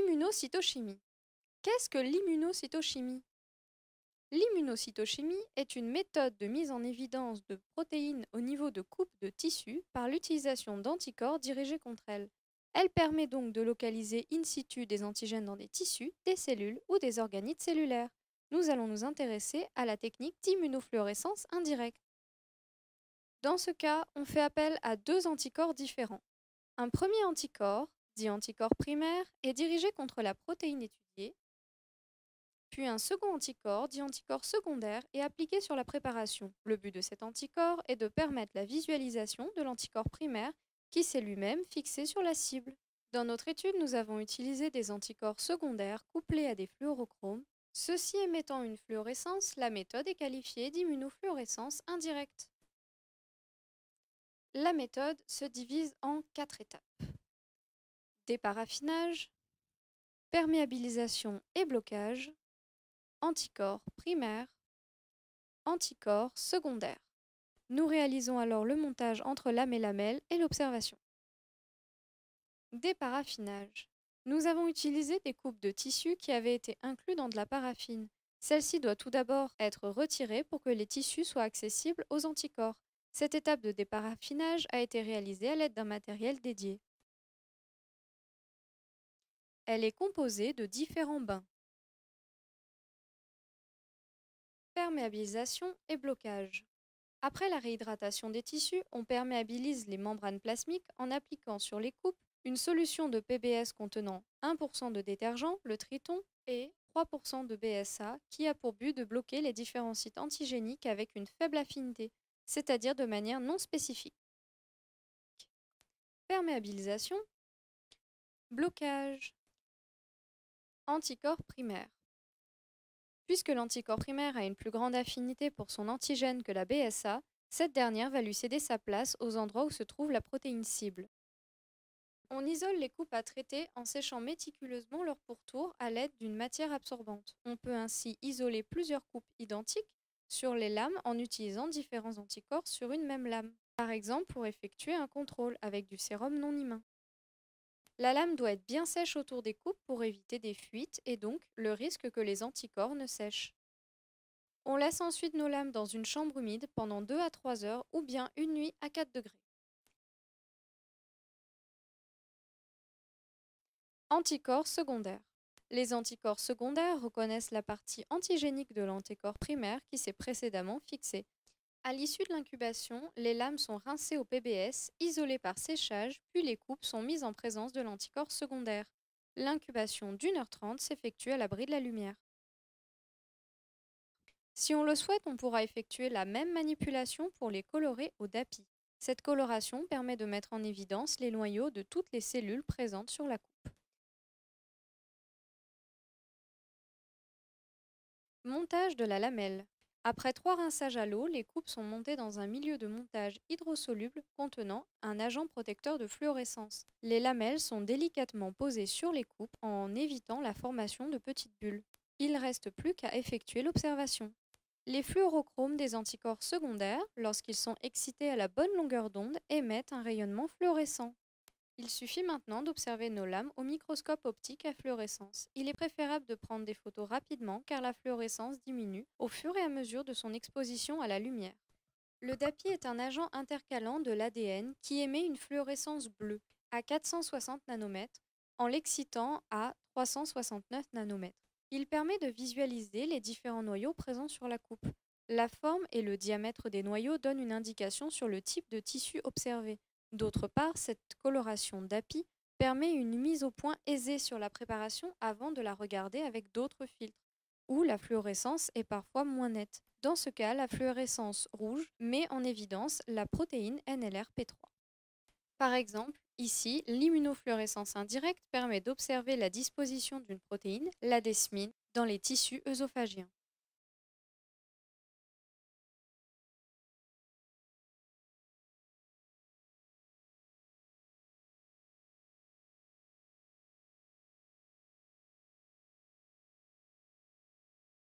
Immunocytochimie. Qu'est-ce que l'immunocytochimie? L'immunocytochimie est une méthode de mise en évidence de protéines au niveau de coupes de tissus par l'utilisation d'anticorps dirigés contre elles. Elle permet donc de localiser in situ des antigènes dans des tissus, des cellules ou des organites cellulaires. Nous allons nous intéresser à la technique d'immunofluorescence indirecte. Dans ce cas, on fait appel à deux anticorps différents. Un premier anticorps, dit anticorps primaire, est dirigé contre la protéine étudiée, puis un second anticorps, dit anticorps secondaire, est appliqué sur la préparation. Le but de cet anticorps est de permettre la visualisation de l'anticorps primaire qui s'est lui-même fixé sur la cible. Dans notre étude, nous avons utilisé des anticorps secondaires couplés à des fluorochromes. Ceci émettant une fluorescence, la méthode est qualifiée d'immunofluorescence indirecte. La méthode se divise en 4 étapes. Déparaffinage, perméabilisation et blocage, anticorps primaire, anticorps secondaire. Nous réalisons alors le montage entre lame et lamelle et l'observation. Déparaffinage. Nous avons utilisé des coupes de tissus qui avaient été inclus dans de la paraffine. Celle-ci doit tout d'abord être retirée pour que les tissus soient accessibles aux anticorps. Cette étape de déparaffinage a été réalisée à l'aide d'un matériel dédié. Elle est composée de différents bains. Perméabilisation et blocage. Après la réhydratation des tissus, on perméabilise les membranes plasmiques en appliquant sur les coupes une solution de PBS contenant 1% de détergent, le Triton, et 3% de BSA, qui a pour but de bloquer les différents sites antigéniques avec une faible affinité, c'est-à-dire de manière non spécifique. Perméabilisation, blocage, anticorps primaire. Puisque l'anticorps primaire a une plus grande affinité pour son antigène que la BSA, cette dernière va lui céder sa place aux endroits où se trouve la protéine cible. On isole les coupes à traiter en séchant méticuleusement leur pourtour à l'aide d'une matière absorbante. On peut ainsi isoler plusieurs coupes identiques sur les lames en utilisant différents anticorps sur une même lame, par exemple pour effectuer un contrôle avec du sérum non humain. La lame doit être bien sèche autour des coupes pour éviter des fuites et donc le risque que les anticorps ne sèchent. On laisse ensuite nos lames dans une chambre humide pendant 2 à 3 heures ou bien une nuit à 4 degrés. Anticorps secondaires. Les anticorps secondaires reconnaissent la partie antigénique de l'anticorps primaire qui s'est précédemment fixée. À l'issue de l'incubation, les lames sont rincées au PBS, isolées par séchage, puis les coupes sont mises en présence de l'anticorps secondaire. L'incubation d'1h30 s'effectue à l'abri de la lumière. Si on le souhaite, on pourra effectuer la même manipulation pour les colorer au DAPI. Cette coloration permet de mettre en évidence les noyaux de toutes les cellules présentes sur la coupe. Montage de la lamelle. Après 3 rinçages à l'eau, les coupes sont montées dans un milieu de montage hydrosoluble contenant un agent protecteur de fluorescence. Les lamelles sont délicatement posées sur les coupes en évitant la formation de petites bulles. Il ne reste plus qu'à effectuer l'observation. Les fluorochromes des anticorps secondaires, lorsqu'ils sont excités à la bonne longueur d'onde, émettent un rayonnement fluorescent. Il suffit maintenant d'observer nos lames au microscope optique à fluorescence. Il est préférable de prendre des photos rapidement car la fluorescence diminue au fur et à mesure de son exposition à la lumière. Le DAPI est un agent intercalant de l'ADN qui émet une fluorescence bleue à 460 nanomètres en l'excitant à 369 nanomètres. Il permet de visualiser les différents noyaux présents sur la coupe. La forme et le diamètre des noyaux donnent une indication sur le type de tissu observé. D'autre part, cette coloration d'API permet une mise au point aisée sur la préparation avant de la regarder avec d'autres filtres, où la fluorescence est parfois moins nette. Dans ce cas, la fluorescence rouge met en évidence la protéine NLRP3. Par exemple, ici, l'immunofluorescence indirecte permet d'observer la disposition d'une protéine, la desmine, dans les tissus œsophagiens.